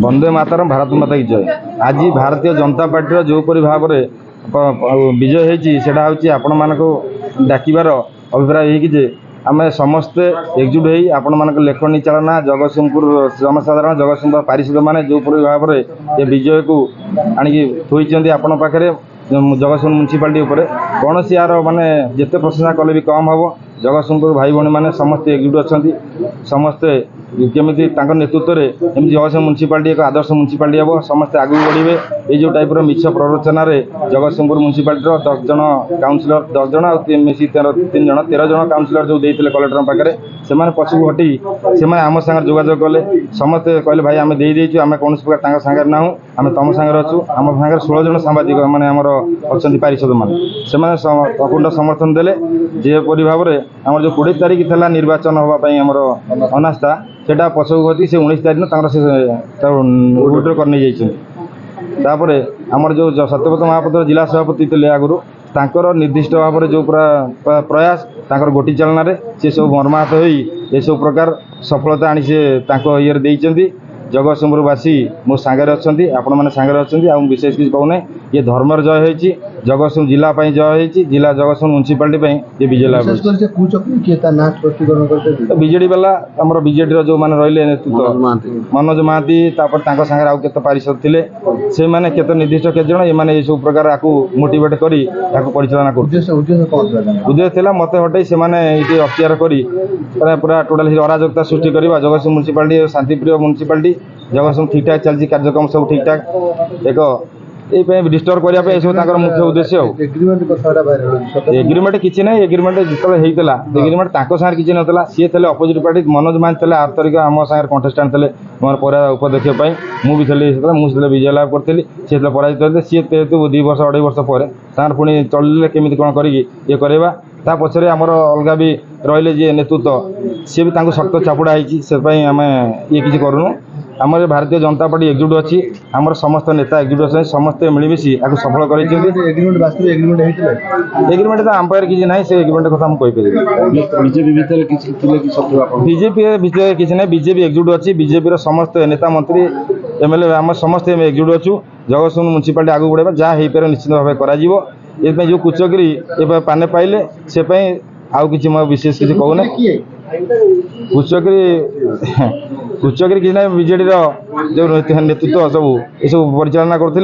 वंदे मातरम भारत माता की जय। आज भारतीय जनता पार्टी जोपरी भाव में विजय होती से आपण मान डाकिबार अभिप्राय ये आम समस्ते एकजुट हो आपण मान लेखनी चालना जगतसिंहपुर जनसाधारण जगतसिंहपुर पारिषद मैंने जोपरी भाव में ये विजय को आणिकी थोड़ी आपण पाखे जगतसिंहपुर म्यूनिसिपालिटी कौन सी यार माने जिते प्रशंसा कले भी कम हम जगतसिंहपुर भाई भौणी मैंने समस्ते एकजुट अच्छा समस्ते केमी नेतृत्व में एमती जगतसिंह म्यूनिसिपालिटी एक आदर्श म्यूनिसिपालिटी हम समस्ते आगे बढ़े ये जो टाइप मिछ प्ररोचन जगतसिंहपुर म्यूनिसिपालिटी 10 जन काउंसिलर 10 जन मिसी 3 जन 13 जन काउंसिलर जो देते कलेक्टर पाखे से पछक हटी से आम सागर जोगाजोग कले समस्ते कहले भाई आम देदेचु आम कौन प्रकार सागर ना आम तुम सागर अच्छु आम सागर 16 जन सांबादिक मैंने आमर अच्छा पारिषद मान से अकुंठ समर्थन देले जेपरी भाव में आम जो 20 तारीख था निर्वाचन हाँपाई आमर अनास्था सेटा पछक गति से 19 तारीख दिन विड्र कर जापर आमर जो सत्यव्रत महापात्र जिला सभापति थे आगुरी तांकर निर्दिष्ट भाव में जो पूरा प्रयास तांकर गोटी चालना सी सब मर्माहत हो ये सब प्रकार सफलता आनी से ये देती जगतसिंहपुरवासी मो सांगे अच्छा आपण मैंने सांगे अच्छा विशेष किसी कहूना ये धर्मर जय होती जगतसिंह जिला जय होती जिला जगतसिंह म्यूनिसिपालिटी ये विजय लाभ बीजेडी वाला आम बीजेडी जो मैंने रही नेतृत्व मनोज महांती सागे आउ के पारिषद थे से मैंने केत निर्दिष्ट केत जन ये सब प्रकार आपको मोटिवेट करी परिचालना कर उद्देश्य था मत हटई से अख्तियार करी पूरा टोटाल अराजकता सृष्टि करवा जगतसिंह म्यूनिसिपालिटी शांतिप्रिय म्यूनिसिपालिटी जगतसिंह ठीक ठाक चलती कार्यक्रम सब ठीक ठाक एक ये डिस्टर्ब करने सब मुख्य उद्देश्य एग्रीमेंट किसी ना एग्रीमेंट जो एग्रीमेंट सागर किसी ना सी थे अपोजिट पार्टी मनोज मान थे 8 तारीख आम सागर कंटेस्टाट थे मोर पर उपाध्यक्ष मुझे मुझे विजय लाभ करी सी पराजित होते सी 2 वर्ष 2.5 वर्ष पर सार पुणी चलिए केमी कौन करिए करवा ता पछरे आमर अलग भी रहिले जे नेतृत्व सी भी शक्त चापुड़ा होती आम ये किसी करूँ आम भारतीय जनता पार्टी एकजुट अच्छी आमर समस्त नेता एकजुट अच्छे समस्ते मिलमिशी आपको सफल कर एग्रीमेंट तो आम पाखे किसी ना से एग्रीमेंट कथा मुझे बीजेपी भितर किसी ना बीजेपी एकजुट अच्छी बीजेपी समस्त नेता मंत्री एमएलए आम समस्ते एकजुट अच्छु जगतसिंह म्यूनिसिपालिटी आगे बढ़ावा जहाँ हो पारे निश्चित भाव कर जो कुचक्री ये पाने पाइले से आउ किसी विशेष किसी कहूना कुचक्री किसी ना बीजेडी जो नेतृत्व सब ये सब परिचालना करते।